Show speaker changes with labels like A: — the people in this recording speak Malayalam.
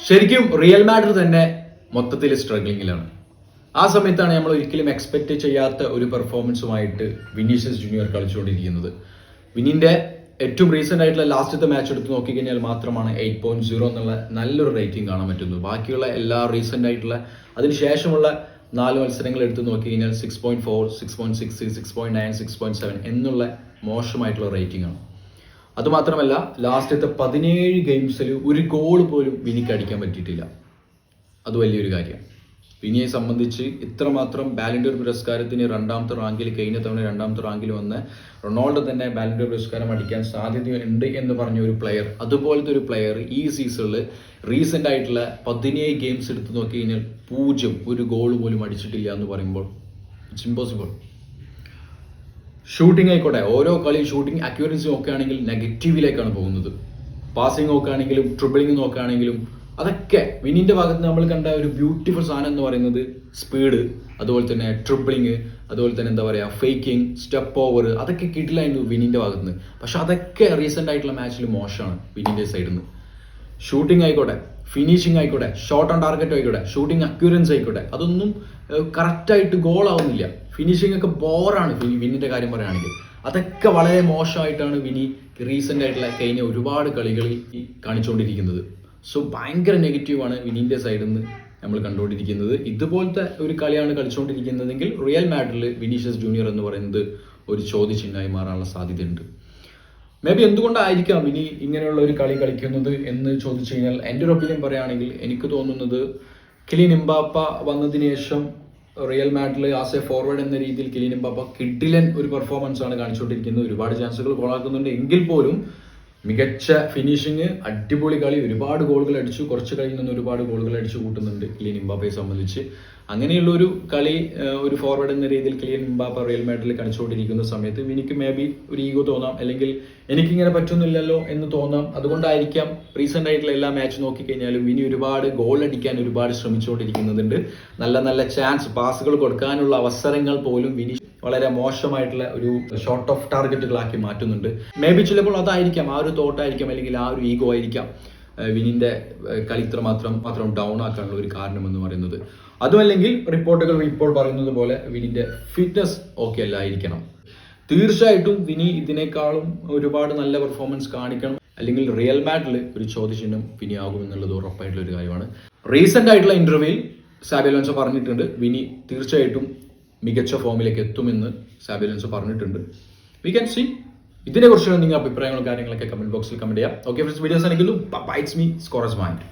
A: ശരിക്കും റിയൽ മാഡ്രിഡ് തന്നെ മൊത്തത്തിൽ സ്ട്രഗ്ലിങ്ങിലാണ്. ആ സമയത്താണ് നമ്മൾ ഒരിക്കലും എക്സ്പെക്ട് ചെയ്യാത്ത ഒരു പെർഫോമൻസുമായിട്ട് വിനീഷ്യസ് ജൂനിയർ കളിച്ചുകൊണ്ടിരിക്കുന്നത്. വിനിന്റെ ഏറ്റവും റീസെന്റ് ആയിട്ടുള്ള ലാസ്റ്റത്തെ മാച്ച് എടുത്ത് നോക്കിക്കഴിഞ്ഞാൽ മാത്രമാണ് 8.0 എന്നുള്ള നല്ലൊരു റേറ്റിംഗ് കാണാൻ പറ്റുന്നത്. ബാക്കിയുള്ള എല്ലാ റീസെന്റ് ആയിട്ടുള്ള അതിനുശേഷമുള്ള 4 മത്സരങ്ങൾ എടുത്ത് നോക്കിക്കഴിഞ്ഞാൽ 6.4, 6.6, 6.9, 6.7 എന്നുള്ള മോശമായിട്ടുള്ള റേറ്റിംഗ് ആണ്. അതുമാത്രമല്ല ലാസ്റ്റത്തെ 17 ഗെയിംസിൽ ഒരു ഗോൾ പോലും വിനിക്ക് അടിക്കാൻ പറ്റിയിട്ടില്ല. അത് വലിയൊരു കാര്യമാണ്. വിനിയെ സംബന്ധിച്ച് ഇത്രമാത്രം ബാലൻഡിയർ പുരസ്കാരത്തിന് രണ്ടാമത്തെ റാങ്കിൽ, കഴിഞ്ഞ തവണ രണ്ടാമത്തെ റാങ്കിൽ വന്ന് റൊണാൾഡോ തന്നെ ബാലൻഡിയർ പുരസ്കാരം അടിക്കാൻ സാധ്യതയുണ്ട് എന്ന് പറഞ്ഞ ഒരു പ്ലെയർ, അതുപോലത്തെ ഒരു പ്ലെയർ ഈ സീസണിൽ റീസെൻ്റ് ആയിട്ടുള്ള 17 ഗെയിംസ് എടുത്ത് നോക്കി കഴിഞ്ഞാൽ 0 ഒരു ഗോൾ പോലും അടിച്ചിട്ടില്ല എന്ന് പറയുമ്പോൾ ഇറ്റ്സ് ഇമ്പോസിബിൾ. ഷൂട്ടിംഗ് ആയിക്കോട്ടെ, ഓരോ കളി ഷൂട്ടിംഗ് അക്യൂറൻസി നോക്കുകയാണെങ്കിൽ നെഗറ്റീവിലേക്കാണ് പോകുന്നത്. പാസിംഗ് നോക്കുകയാണെങ്കിലും ട്രിബിളിംഗ് നോക്കുകയാണെങ്കിലും അതൊക്കെ വിനിന്റെ ഭാഗത്ത് നമ്മൾ കണ്ട ഒരു ബ്യൂട്ടിഫുൾ സാധനം എന്ന് പറയുന്നത് സ്പീഡ്, അതുപോലെ തന്നെ ട്രിബിളിങ്, അതുപോലെ തന്നെ എന്താ പറയുക ഫേക്കിംഗ്, സ്റ്റെപ്പ് ഓവർ, അതൊക്കെ കിട്ടില്ലായിരുന്നു വിനിന്റെ ഭാഗത്ത് നിന്ന്. പക്ഷെ അതൊക്കെ റീസെന്റ് ആയിട്ടുള്ള മാച്ചിൽ മോശമാണ് വിനിന്റെ സൈഡിൽ നിന്ന്. ഷൂട്ടിംഗ് ആയിക്കോട്ടെ, ഫിനിഷിംഗ് ആയിക്കോട്ടെ, ഷോട്ട് ഓൺ ടാർഗറ്റ് ആയിക്കോട്ടെ, ഷൂട്ടിംഗ് അക്യൂറൻസി ആയിക്കോട്ടെ, അതൊന്നും കറക്റ്റായിട്ട് ഗോൾ ആവുന്നില്ല. ഫിനിഷിംഗ് ഒക്കെ ബോറാണ് വിനിന്റെ കാര്യം പറയുകയാണെങ്കിൽ. അതൊക്കെ വളരെ മോശമായിട്ടാണ് വിനി റീസെന്റ് ആയിട്ടുള്ള കഴിഞ്ഞ ഒരുപാട് കളികളിൽ കാണിച്ചുകൊണ്ടിരിക്കുന്നത്. സോ ഭയങ്കര നെഗറ്റീവാണ് വിനിന്റെ സൈഡിൽ നിന്ന് നമ്മൾ കണ്ടുകൊണ്ടിരിക്കുന്നത്. ഇതുപോലത്തെ ഒരു കളിയാണ് കളിച്ചുകൊണ്ടിരിക്കുന്നതെങ്കിൽ റിയൽ മാഡ്രിഡിൽ വിനീഷ്യസ് ജൂനിയർ എന്ന് പറയുന്നത് ഒരു ചോദ്യചിഹ്നമായി മാറാനുള്ള സാധ്യതയുണ്ട്. മേ ബി എന്തുകൊണ്ടായിരിക്കാം വിനി ഇങ്ങനെയുള്ള ഒരു കളി കളിക്കുന്നത് എന്ന് ചോദിച്ചു കഴിഞ്ഞാൽ എൻ്റെ ഒരു ഒപ്പീനിയൻ പറയുകയാണെങ്കിൽ എനിക്ക് തോന്നുന്നത് കിലിയൻ എംബാപ്പ വന്നതിന് ശേഷം റിയൽ മാഡ്രിഡിൽ ആസ് എ ഫോർവേഡ് എന്ന രീതിയിൽ കിലിയൻ എംബാപ്പ കിഡിലൻ ഒരു പെർഫോമൻസ് ആണ് കാണിച്ചുകൊണ്ടിരിക്കുന്നത്. ഒരുപാട് ചാൻസുകൾ ഗോളാക്കുന്നുണ്ട് എങ്കിൽ പോലും മികച്ച ഫിനിഷിങ്, അടിപൊളി കളി, ഒരുപാട് ഗോളുകൾ അടിച്ചു, കുറച്ച് കളിയിൽ നിന്ന് ഒരുപാട് ഗോളുകൾ അടിച്ചു കൂട്ടുന്നുണ്ട് കിലിയൻ എംബാപ്പയെ സംബന്ധിച്ച്. അങ്ങനെയുള്ള ഒരു കളി ഒരു ഫോർവേഡ് എന്ന രീതിയിൽ കിലിയൻ എംബാപ്പ റിയൽ മാഡ്രിഡിൽ കളിച്ചുകൊണ്ടിരിക്കുന്ന സമയത്ത് എനിക്ക് മേ ബി ഒരു ഈഗോ തോന്നാം, അല്ലെങ്കിൽ എനിക്കിങ്ങനെ പറ്റുന്നില്ലല്ലോ എന്ന് തോന്നാം. അതുകൊണ്ടായിരിക്കാം റീസെന്റ് ആയിട്ടുള്ള എല്ലാ മാച്ച് നോക്കിക്കഴിഞ്ഞാലും ഇനി ഒരുപാട് ഗോൾ അടിക്കാൻ ഒരുപാട് ശ്രമിച്ചുകൊണ്ടിരിക്കുന്നുണ്ട്. നല്ല നല്ല ചാൻസ്, പാസുകൾ കൊടുക്കാനുള്ള അവസരങ്ങൾ പോലും വിനി വളരെ മോശമായിട്ടുള്ള ഒരു ഷോർട്ട് ഓഫ് ടാർഗറ്റുകളാക്കി മാറ്റുന്നുണ്ട്. മേ ബി ചിലപ്പോൾ അതായിരിക്കാം, ആ ഒരു തോട്ടായിരിക്കാം, അല്ലെങ്കിൽ ആ ഒരു ഈഗോ ആയിരിക്കാം വിനിന്റെ കളി ഇത്ര മാത്രം ഡൗൺ ആക്കാനുള്ള ഒരു കാരണം എന്ന് പറയുന്നത്. അതുമല്ലെങ്കിൽ റിപ്പോർട്ടുകൾ ഇപ്പോൾ പറയുന്നത് പോലെ വിനിന്റെ ഫിറ്റ്നസ് ഓക്കെ അല്ലായിരിക്കണം. തീർച്ചയായിട്ടും വിനി ഇതിനേക്കാളും ഒരുപാട് നല്ല പെർഫോമൻസ് കാണിക്കണം, അല്ലെങ്കിൽ റിയൽ മാഡ്രിഡിൽ ഒരു ചോദ്യചിഹ്നം വിനി ആകുമെന്നുള്ളത് ഉറപ്പായിട്ടുള്ള ഒരു കാര്യമാണ്. റീസെന്റ് ആയിട്ടുള്ള ഇന്റർവ്യൂവിൽ സാബി അലോൻസോ പറഞ്ഞിട്ടുണ്ട് വിനി തീർച്ചയായിട്ടും മികച്ച ഫോമിലേക്ക് എത്തുമെന്ന് സാബി അലോൻസോ പറഞ്ഞിട്ടുണ്ട്. We can see. ഇതിനെക്കുറിച്ചുള്ള നിങ്ങളുടെ അഭിപ്രായങ്ങളും കാര്യങ്ങളൊക്കെ കമന്റ് ബോക്സിൽ കമന്റ് ചെയ്യാം. ഓക്കെ ഫ്രണ്ട്സ്, വീഡിയോസ് ആണെങ്കിലും ബൈറ്റ്സ് മീ സ്കോറസ് മൈൻഡ്.